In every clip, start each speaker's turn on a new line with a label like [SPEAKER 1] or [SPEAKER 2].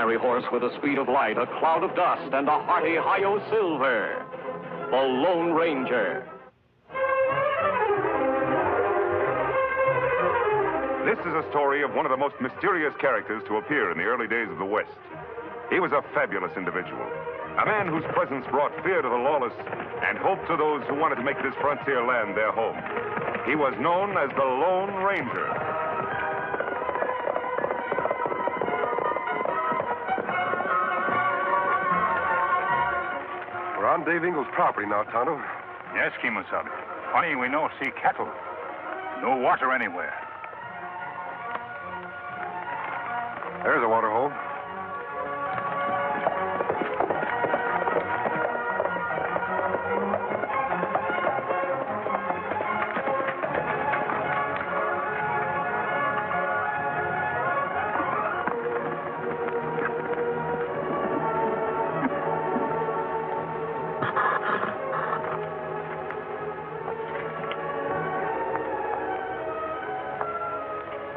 [SPEAKER 1] fiery horse with the speed of light, a cloud of dust, and a hearty hi-yo silver. The Lone Ranger.
[SPEAKER 2] This is a story of one of the most mysterious characters to appear in the early days of the West. He was a fabulous individual, a man whose presence brought fear to the lawless and hope to those who wanted to make this frontier land their home. He was known as the Lone Ranger.
[SPEAKER 3] We're on Dave Ingles' property now, Tonto.
[SPEAKER 4] Yes, Kimosabe. Funny, we no see cattle. No water anywhere.
[SPEAKER 3] There's a water hole.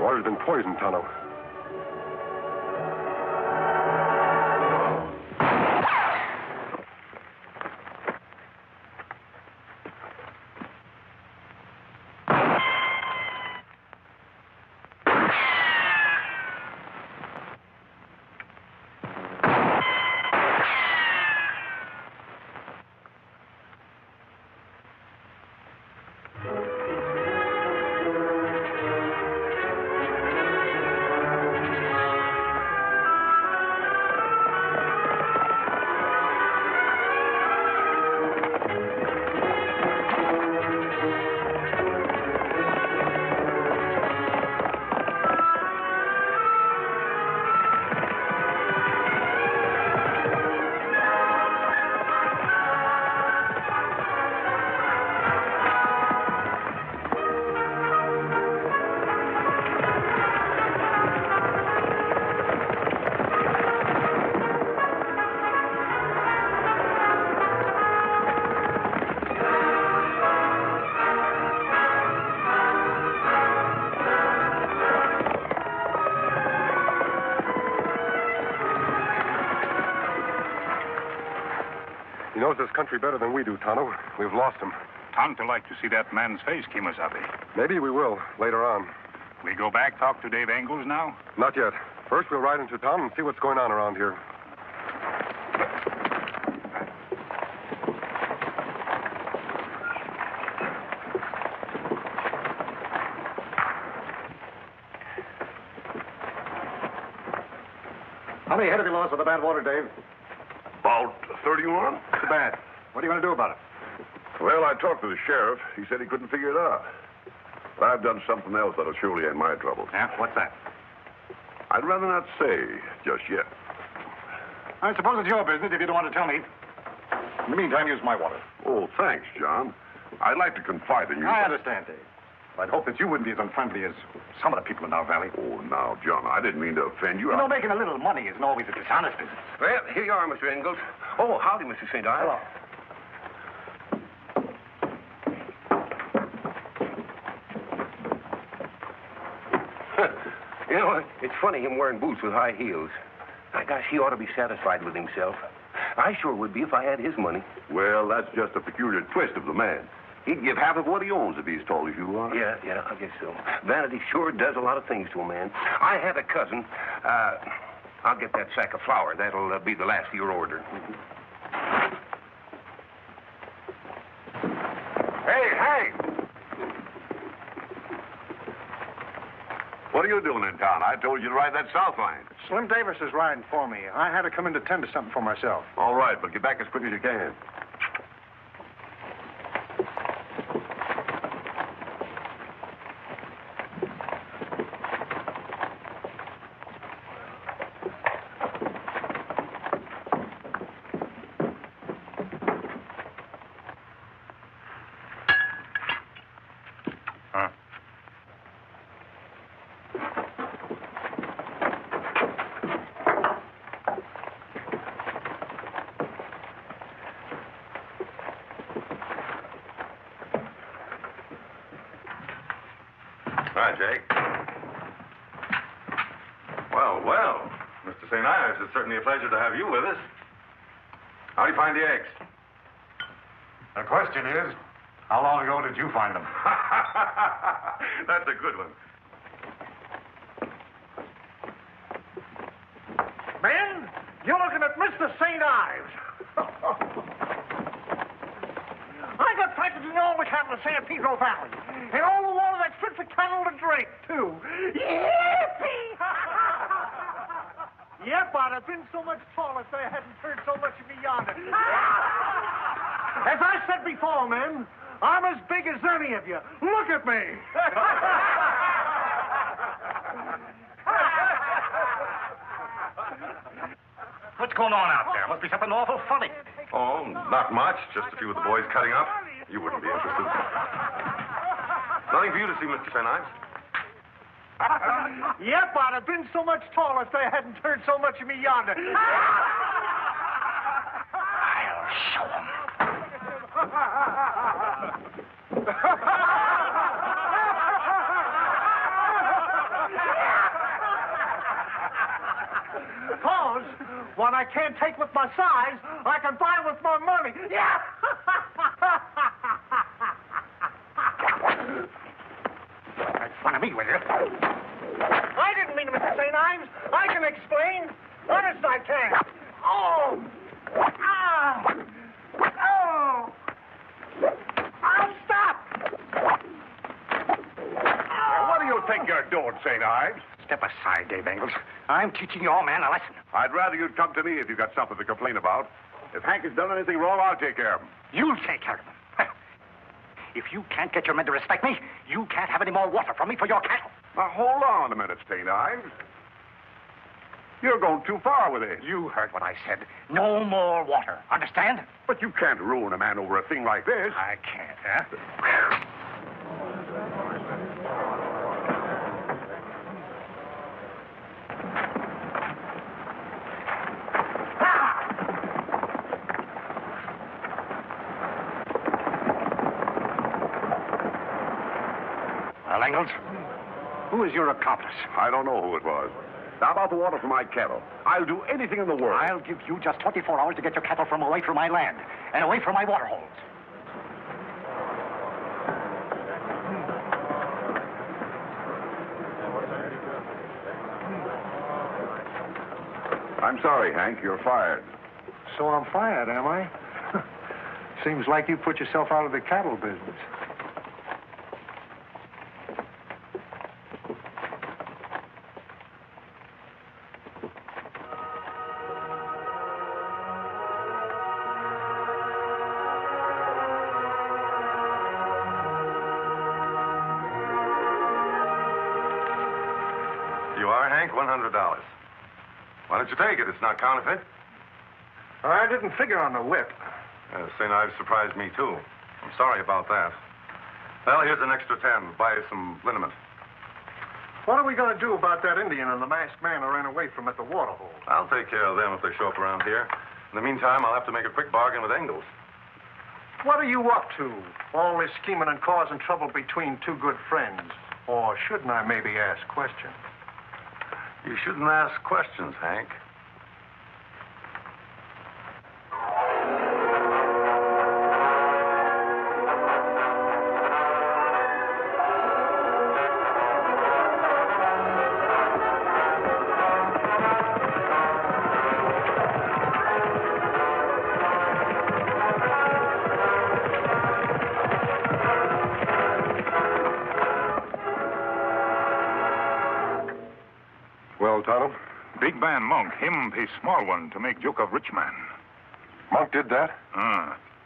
[SPEAKER 3] Water's been poisoned, Tonto. He knows this country better than we do, Tonto. We've lost him.
[SPEAKER 4] Tonto like to see that man's face, Kimosabe.
[SPEAKER 3] Maybe we will, later on.
[SPEAKER 4] We go back, talk to Dave Ingles now?
[SPEAKER 3] Not yet. First, we'll ride into town and see what's going on around here.
[SPEAKER 5] How many head have you lost with the bad water, Dave?
[SPEAKER 6] About 31.
[SPEAKER 5] Too bad. What are you going to do about it?
[SPEAKER 6] Well, I talked to the sheriff. He said he couldn't figure it out. But I've done something else that'll surely end my trouble.
[SPEAKER 5] Yeah? What's that?
[SPEAKER 6] I'd rather not say just yet.
[SPEAKER 5] I suppose it's your business if you don't want to tell me. In the meantime, use my water.
[SPEAKER 6] Oh, thanks, John. I'd like to confide in you.
[SPEAKER 5] I understand, Dave. I'd hope that you wouldn't be as unfriendly as some of the people in our valley.
[SPEAKER 6] Oh, now, John, I didn't mean to offend you.
[SPEAKER 5] You know, making a little money isn't always a dishonest business.
[SPEAKER 7] Well, here you are, Mr. Ingalls. Oh, howdy, Mr. St. Ives.
[SPEAKER 5] Hello.
[SPEAKER 7] You know, it's funny him wearing boots with high heels. My gosh, he ought to be satisfied with himself. I sure would be if I had his money.
[SPEAKER 6] Well, that's just a peculiar twist of the man. He'd give half of what he owns if he's tall as you are.
[SPEAKER 7] Yeah, I guess so. Vanity sure does a lot of things to a man. I had a cousin. I'll get that sack of flour. That'll be the last of your order.
[SPEAKER 6] Hey! What are you doing in town? I told you to ride that south line.
[SPEAKER 5] Slim Davis is riding for me. I had to come in to tend to something for myself.
[SPEAKER 6] All right, but get back as quick as you can. Hi, Jake. Well.
[SPEAKER 2] Mr. St. Ives, it's certainly a pleasure to have you with us. How do you find the eggs?
[SPEAKER 5] The question is, how long ago did you find them?
[SPEAKER 2] That's a good one.
[SPEAKER 5] Ben, you're looking at Mr. St. Ives. I got practically all the cattle in San Pedro Valley. And all the water that's fit for cattle to drink, too. Yippee! Yep, I'd have been so much taller if they hadn't turned so much of me yonder. As I said before, men, I'm as big as any of you. Look at me.
[SPEAKER 4] What's going on out there? Must be something awful funny.
[SPEAKER 2] Oh, not much. Just a few of the boys cutting up. You wouldn't be interested. Nothing for you to see, Mr. St. Ives.
[SPEAKER 5] Yep, I'd have been so much taller if they hadn't turned so much of me yonder.
[SPEAKER 4] I'll show 'em.
[SPEAKER 5] Because what I can't take with my size, I can buy with my money. Yeah!
[SPEAKER 4] Make fun of me, will you?
[SPEAKER 5] I didn't mean to, Mr. St. Ives. I can explain. Honest, I can. Oh! Ah! Oh! I'll stop!
[SPEAKER 3] What do you think you're doing, St. Ives?
[SPEAKER 4] Step aside, Dave Engels. I'm teaching your man a lesson.
[SPEAKER 3] I'd rather you'd come to me if you got something to complain about. If Hank has done anything wrong, I'll take care of him.
[SPEAKER 4] You'll take care of him. If you can't get your men to respect me, you can't have any more water from me for your cattle.
[SPEAKER 3] Now, hold on a minute, St. Ives. You're going too far with it.
[SPEAKER 4] You heard what I said. No more water. Understand?
[SPEAKER 3] But you can't ruin a man over a thing like this.
[SPEAKER 4] I can't, huh? Well, Engels, who is your accomplice?
[SPEAKER 3] I don't know who it was. Now, about the water for my cattle. I'll do anything in the world.
[SPEAKER 4] I'll give you just 24 hours to get your cattle from away from my land and away from my water holes.
[SPEAKER 3] I'm sorry, Hank. You're fired.
[SPEAKER 5] So I'm fired, am I? Seems like you put yourself out of the cattle business.
[SPEAKER 2] You are, Hank? $100. Why don't you take it? It's not counterfeit.
[SPEAKER 5] I didn't figure on the whip.
[SPEAKER 2] St. Ives surprised me, too. I'm sorry about that. Well, here's an extra 10. Buy you some liniment.
[SPEAKER 5] What are we going to do about that Indian and the masked man I ran away from at the water hole?
[SPEAKER 2] I'll take care of them if they show up around here. In the meantime, I'll have to make a quick bargain with Engels.
[SPEAKER 5] What are you up to? All this scheming and causing trouble between two good friends. Or shouldn't I maybe ask questions?
[SPEAKER 2] You shouldn't ask questions, Hank.
[SPEAKER 3] Well, Tonto,
[SPEAKER 4] Big man Monk, him pay small one to make joke of rich man.
[SPEAKER 3] Monk did that?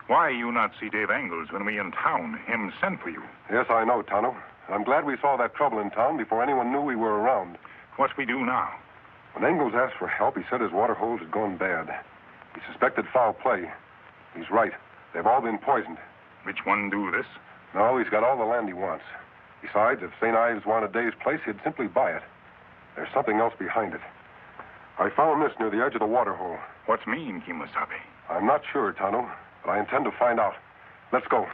[SPEAKER 4] Why you not see Dave Engels when we in town? Him send for you.
[SPEAKER 3] Yes, I know, Tonto. I'm glad we saw that trouble in town before anyone knew we were around.
[SPEAKER 4] What we do now?
[SPEAKER 3] When Engels asked for help, he said his water holes had gone bad. He suspected foul play. He's right. They've all been poisoned.
[SPEAKER 4] Which one do this?
[SPEAKER 3] No, he's got all the land he wants. Besides, if St. Ives wanted Dave's place, he'd simply buy it. There's something else behind it. I found this near the edge of the water hole.
[SPEAKER 4] What's mean, Kimosabe?
[SPEAKER 3] I'm not sure, Tonto, but I intend to find out. Let's go.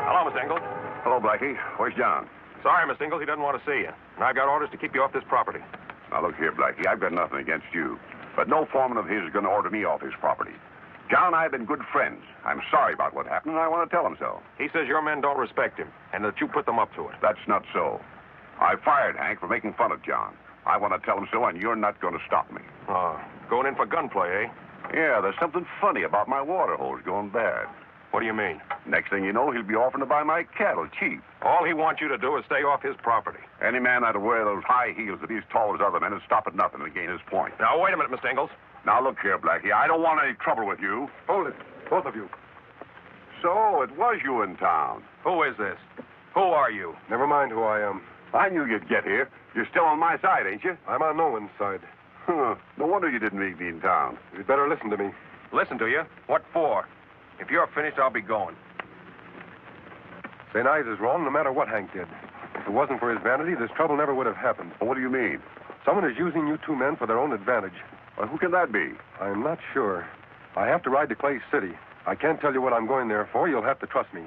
[SPEAKER 6] Hello, Miss Engel. Hello, Blackie. Where's John?
[SPEAKER 8] Sorry, Mr. Ingalls, he doesn't want to see you. And I've got orders to keep you off this property.
[SPEAKER 6] Now, look here, Blackie. I've got nothing against you. But no foreman of his is going to order me off his property. John and I have been good friends. I'm sorry about what happened, and I want to tell him so.
[SPEAKER 8] He says your men don't respect him, and that you put them up to it.
[SPEAKER 6] That's not so. I fired Hank for making fun of John. I want to tell him so, and you're not going to stop me.
[SPEAKER 8] Going in for gunplay, eh?
[SPEAKER 6] Yeah, there's something funny about my water hose going bad.
[SPEAKER 8] What do you mean?
[SPEAKER 6] Next thing you know, he'll be offering to buy my cattle cheap.
[SPEAKER 8] All he wants you to do is stay off his property.
[SPEAKER 6] Any man that'd wear those high heels that he's tall as other men would stop at nothing to gain his point.
[SPEAKER 8] Now, wait a minute, Mr. Ingalls.
[SPEAKER 6] Now, look here, Blackie. I don't want any trouble with you.
[SPEAKER 3] Hold it, both of you.
[SPEAKER 6] So, it was you in town.
[SPEAKER 8] Who is this? Who are you?
[SPEAKER 3] Never mind who I am.
[SPEAKER 6] I knew you'd get here. You're still on my side, ain't you?
[SPEAKER 3] I'm on no one's side.
[SPEAKER 6] Huh. No wonder you didn't meet me in town.
[SPEAKER 3] You'd better listen to me.
[SPEAKER 8] Listen to you? What for? If you're finished, I'll be going.
[SPEAKER 3] St. Ives is wrong no matter what Hank did. If it wasn't for his vanity, this trouble never would have happened.
[SPEAKER 6] What do you mean?
[SPEAKER 3] Someone is using you two men for their own advantage.
[SPEAKER 6] Well, who can that be?
[SPEAKER 3] I'm not sure. I have to ride to Clay City. I can't tell you what I'm going there for. You'll have to trust me.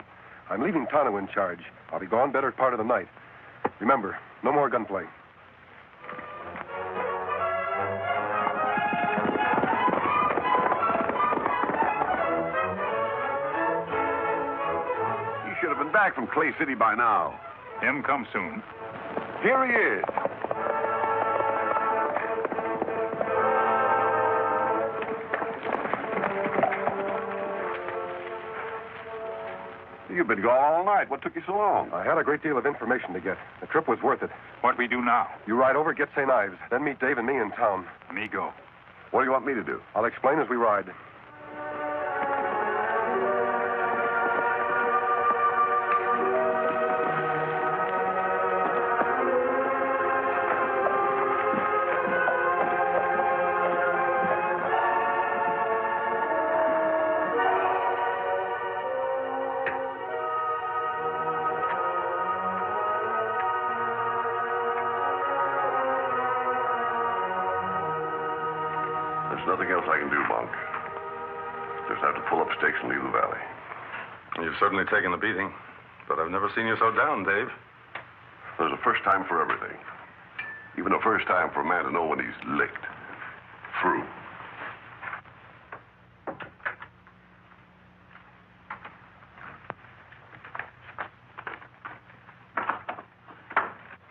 [SPEAKER 3] I'm leaving Tonto in charge. I'll be gone better part of the night. Remember, no more gunplay.
[SPEAKER 6] He should have been back from Clay City by now.
[SPEAKER 2] Him come soon.
[SPEAKER 6] Here he is. You've been gone all night. What took you so long?
[SPEAKER 3] I had a great deal of information to get. The trip was worth it.
[SPEAKER 2] What we do now?
[SPEAKER 3] You ride over, get St. Ives, then meet Dave and me in town.
[SPEAKER 2] Me go.
[SPEAKER 6] What do you want me to do?
[SPEAKER 3] I'll explain as we ride.
[SPEAKER 6] There's nothing else I can do, Monk. Just have to pull up stakes and leave the valley.
[SPEAKER 9] You've certainly taken the beating, but I've never seen you so down, Dave.
[SPEAKER 6] There's a first time for everything. Even a first time for a man to know when he's licked. Through.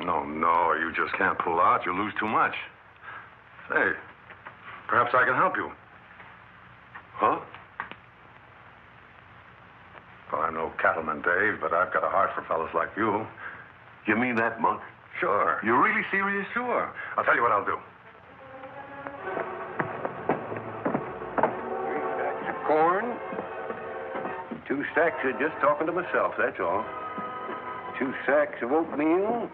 [SPEAKER 9] No, you just can't pull out. You'll lose too much. Say, perhaps I can help you.
[SPEAKER 6] Huh?
[SPEAKER 9] Well, I'm no cattleman, Dave, but I've got a heart for fellas like you.
[SPEAKER 6] You mean that, Monk?
[SPEAKER 9] Sure.
[SPEAKER 6] You're really serious?
[SPEAKER 9] Sure. I'll tell you what I'll do.
[SPEAKER 7] 3 stacks of corn. 2 stacks of just talking to myself, that's all. 2 sacks of oatmeal.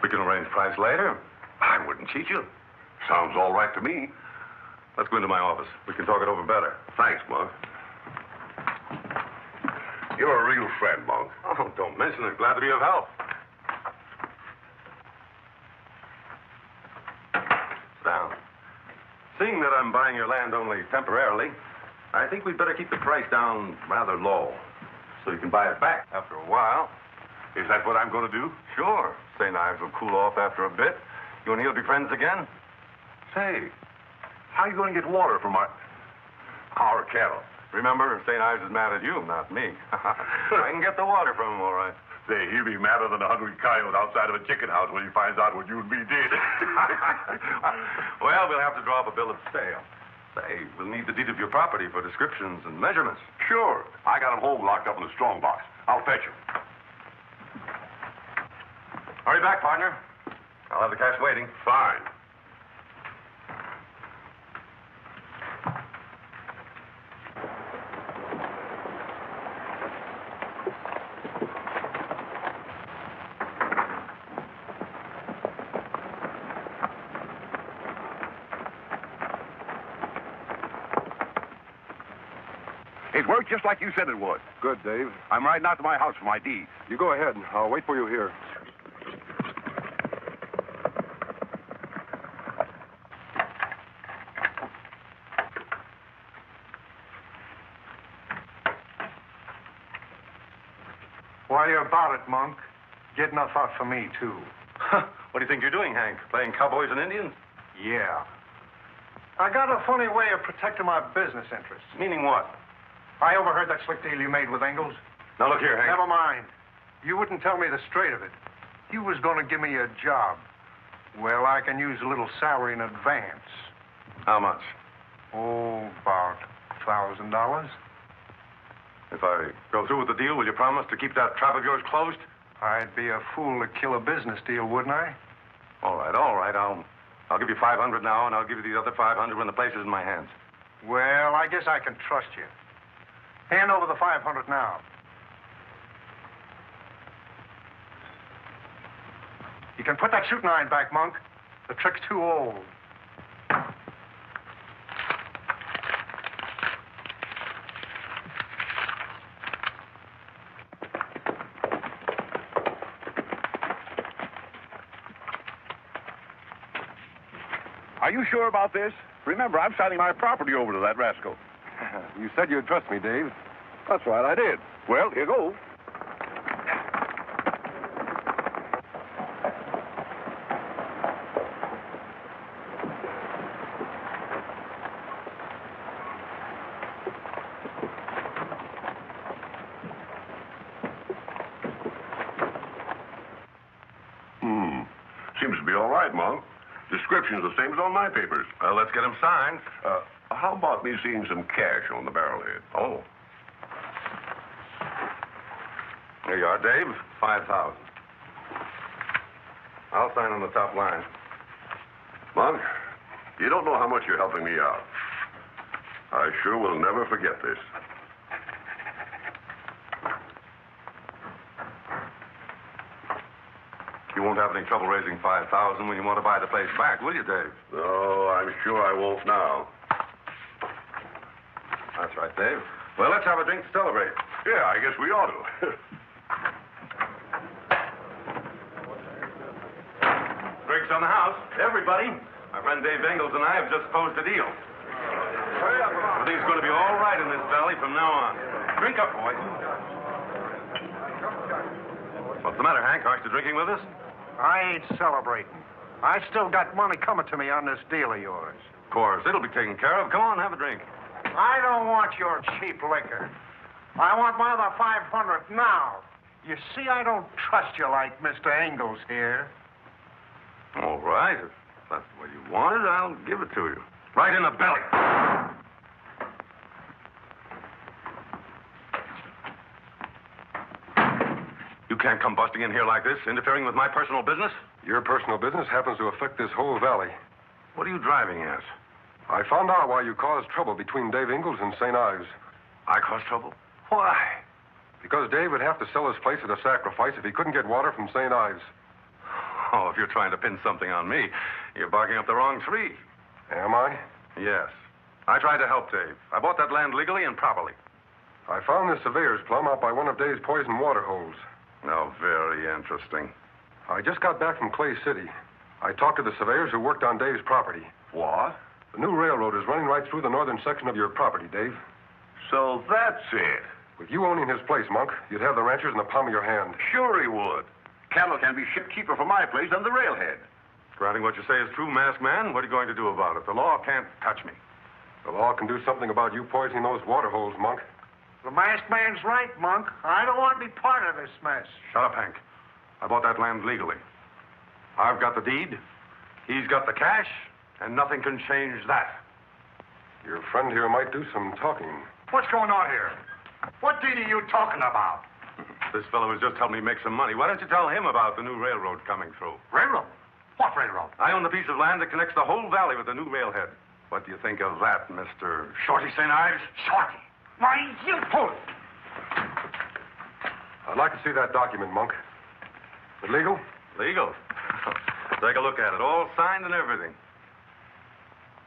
[SPEAKER 9] We can arrange price later. I wouldn't cheat you.
[SPEAKER 6] Sounds all right to me.
[SPEAKER 9] Let's go into my office. We can talk it over better.
[SPEAKER 6] Thanks, Monk. You're a real friend, Monk.
[SPEAKER 9] Oh, don't mention it. Glad to be of help. Sit down. Seeing that I'm buying your land only temporarily, I think we'd better keep the price down rather low, so you can buy it back after a while.
[SPEAKER 6] Is that what I'm going to do?
[SPEAKER 9] Sure. St. Ives will cool off after a bit. You and he'll be friends again.
[SPEAKER 6] Say, how are you going to get water from our cattle?
[SPEAKER 9] Remember, St. Ives is mad at you, not me. I can get the water from him, all right.
[SPEAKER 6] Say, he'll be madder than a hungry coyote outside of a chicken house when he finds out what you and me did.
[SPEAKER 9] Well, we'll have to draw up a bill of sale. Say, we'll need the deed of your property for descriptions and measurements.
[SPEAKER 6] Sure. I got him home locked up in the strong box. I'll fetch him.
[SPEAKER 9] Hurry back, partner. I'll have the cash waiting.
[SPEAKER 6] Fine. It worked just like you said it would.
[SPEAKER 3] Good, Dave.
[SPEAKER 6] I'm riding out to my house for my deed.
[SPEAKER 3] You go ahead. I'll wait for you here.
[SPEAKER 10] While you're about it, Monk, get enough out for me, too.
[SPEAKER 9] What do you think you're doing, Hank? Playing cowboys and Indians?
[SPEAKER 10] Yeah. I got a funny way of protecting my business interests.
[SPEAKER 9] Meaning what?
[SPEAKER 10] I overheard that slick deal you made with Ingalls.
[SPEAKER 9] Now, look here, Hank.
[SPEAKER 10] Never mind. You wouldn't tell me the straight of it. You was going to give me a job. Well, I can use a little salary in advance.
[SPEAKER 9] How much?
[SPEAKER 10] Oh, about $1,000.
[SPEAKER 9] If I go through with the deal, will you promise to keep that trap of yours closed?
[SPEAKER 10] I'd be a fool to kill a business deal, wouldn't I?
[SPEAKER 9] All right. I'll give you 500 now, and I'll give you the other 500 when the place is in my hands.
[SPEAKER 10] Well, I guess I can trust you. Hand over the 500 now. You can put that shooting iron back, Monk. The trick's too old.
[SPEAKER 6] Are you sure about this? Remember, I'm signing my property over to that rascal.
[SPEAKER 3] You said you'd trust me, Dave.
[SPEAKER 6] That's right, I did. Well, here goes. Seems to be all right, Monk. Description's the same as on my papers.
[SPEAKER 9] Well, let's get him signed.
[SPEAKER 6] How about me seeing some cash on the barrelhead?
[SPEAKER 9] Oh. Here you are, Dave. 5,000. I'll sign on the top line.
[SPEAKER 6] Monk, you don't know how much you're helping me out. I sure will never forget this.
[SPEAKER 9] You won't have any trouble raising 5,000 when you want to buy the place back, will you, Dave?
[SPEAKER 6] No, I'm sure I won't now.
[SPEAKER 9] That's right, Dave. Well, let's have a drink to celebrate.
[SPEAKER 6] Yeah, I guess we ought to.
[SPEAKER 9] Drinks on the house. Everybody. My friend Dave Ingalls and I have just closed a deal. Everything's going to be all right in this valley from now on. Drink up, boys. What's the matter, Hank? Aren't you drinking with us?
[SPEAKER 10] I ain't celebrating. I still got money coming to me on this deal of yours.
[SPEAKER 9] Of course. It'll be taken care of. Come on, have a drink.
[SPEAKER 10] I don't want your cheap liquor. I want my other 500 now. You see, I don't trust you like Mr. Ingalls here.
[SPEAKER 9] All right. If that's the way you want it, I'll give it to you. Right in the belly. You can't come busting in here like this, interfering with my personal business.
[SPEAKER 3] Your personal business happens to affect this whole valley.
[SPEAKER 9] What are you driving at?
[SPEAKER 3] I found out why you caused trouble between Dave Ingalls and St. Ives.
[SPEAKER 9] I caused trouble? Why?
[SPEAKER 3] Because Dave would have to sell his place at a sacrifice if he couldn't get water from St. Ives.
[SPEAKER 9] Oh, if you're trying to pin something on me, you're barking up the wrong tree.
[SPEAKER 3] Am I?
[SPEAKER 9] Yes. I tried to help Dave. I bought that land legally and properly.
[SPEAKER 3] I found the surveyor's plum out by one of Dave's poison water holes.
[SPEAKER 9] Oh, very interesting.
[SPEAKER 3] I just got back from Clay City. I talked to the surveyors who worked on Dave's property.
[SPEAKER 6] What?
[SPEAKER 3] The new railroad is running right through the northern section of your property, Dave.
[SPEAKER 6] So that's it.
[SPEAKER 3] With you owning his place, Monk, you'd have the ranchers in the palm of your hand.
[SPEAKER 6] Sure he would. Cattle can be shipped cheaper from my place than the railhead.
[SPEAKER 9] Granting what you say is true, masked man, what are you going to do about it? The law can't touch me.
[SPEAKER 3] The law can do something about you poisoning those water holes, Monk.
[SPEAKER 10] The masked man's right, Monk. I don't want to be part of this mess.
[SPEAKER 9] Shut up, Hank. I bought that land legally. I've got the deed. He's got the cash, and nothing can change that.
[SPEAKER 3] Your friend here might do some talking.
[SPEAKER 10] What's going on here? What deed are you talking about?
[SPEAKER 9] This fellow has just helped me make some money. Why don't you tell him about the new railroad coming through?
[SPEAKER 10] Railroad? What railroad?
[SPEAKER 9] I own the piece of land that connects the whole valley with the new railhead. What do you think of that, Mr. Shorty St. Ives?
[SPEAKER 10] Shorty? Why, you fool!
[SPEAKER 3] I'd like to see that document, Monk. Is it legal?
[SPEAKER 9] Legal? Take a look at it. All signed and everything.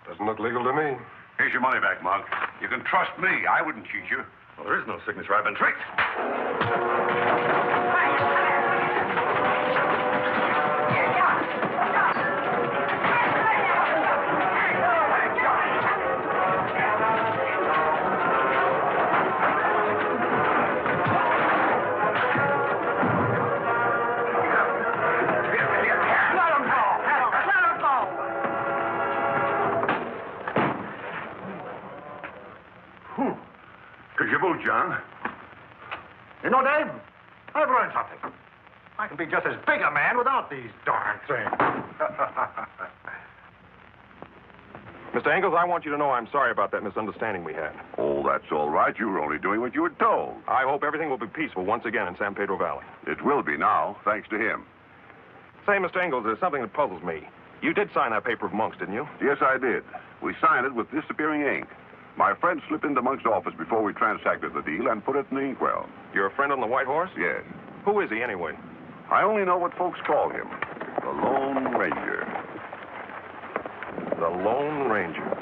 [SPEAKER 3] Doesn't look legal to me.
[SPEAKER 6] Here's your money back, Monk. You can trust me. I wouldn't cheat you.
[SPEAKER 9] Well, there is no signature. I've been tricked.
[SPEAKER 10] Hey,
[SPEAKER 9] boot, John.
[SPEAKER 10] You know, Dave, I've learned something. I can be just as big a man without these darn things.
[SPEAKER 8] Mr. Engels, I want you to know I'm sorry about that misunderstanding we had.
[SPEAKER 6] Oh, that's all right. You were only doing what you were told.
[SPEAKER 8] I hope everything will be peaceful once again in San Pedro Valley.
[SPEAKER 6] It will be now, thanks to him.
[SPEAKER 8] Say, Mr. Engels, there's something that puzzles me. You did sign that paper of Monk's, didn't you?
[SPEAKER 6] Yes, I did. We signed it with disappearing ink. My friend slipped into Monk's office before we transacted the deal and put it in the inkwell.
[SPEAKER 8] Your friend on the White Horse?
[SPEAKER 6] Yes.
[SPEAKER 8] Who is he, anyway?
[SPEAKER 6] I only know what folks call him. The Lone Ranger.
[SPEAKER 8] The Lone Ranger.